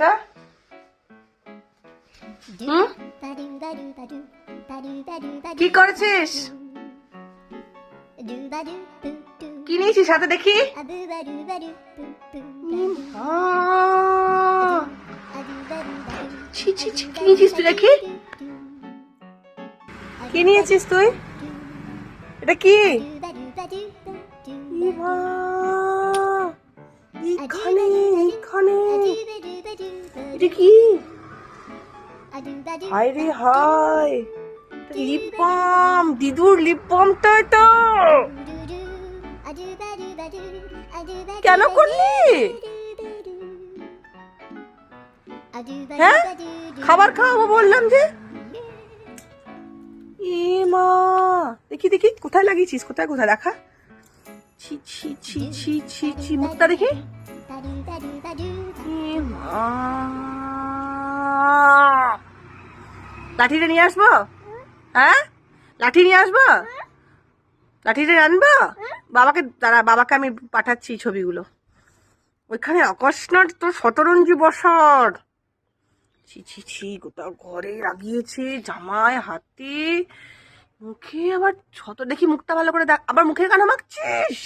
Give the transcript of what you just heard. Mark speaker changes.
Speaker 1: এটা? কি করেছিস? কি নিয়েছিস হাতে দেখি? ছি ছি ছি, কি নিয়েছিস তুই দেখি? কি নিয়েছিস তুই? এটা কি? এইখানে এইখানে এটা কি? হায় রে হায়, লিপ বাম, দিদুর লিপ বামটা এটা কেন করলি? হ্যাঁ, খাবার খাওয়াবো বললাম যে। এ মা, দেখি দেখি কোথায় লাগিয়েছিস, কোথায় কোথায় দেখা। ছি ছি ছি ছি ছি ছি, মুখটা দেখি। এ মা, লাঠিটা নিয়ে আসবো? হ্যাঁ, লাঠি নিয়ে আসবো? লাঠিটা আনবো? বাবাকে দাঁড়া, বাবাকে আমি পাঠাচ্ছি ছবিগুলো। ওইখানে আকস্মাত তো শতরঞ্জি বসার। ছি ছি ছি, গোটা ঘরে লাগিয়েছে, জামায় হাতে মুখে আবার শত, দেখি মুখটা ভালো করে দেখ। আবার মুখে কেন মাখছিস?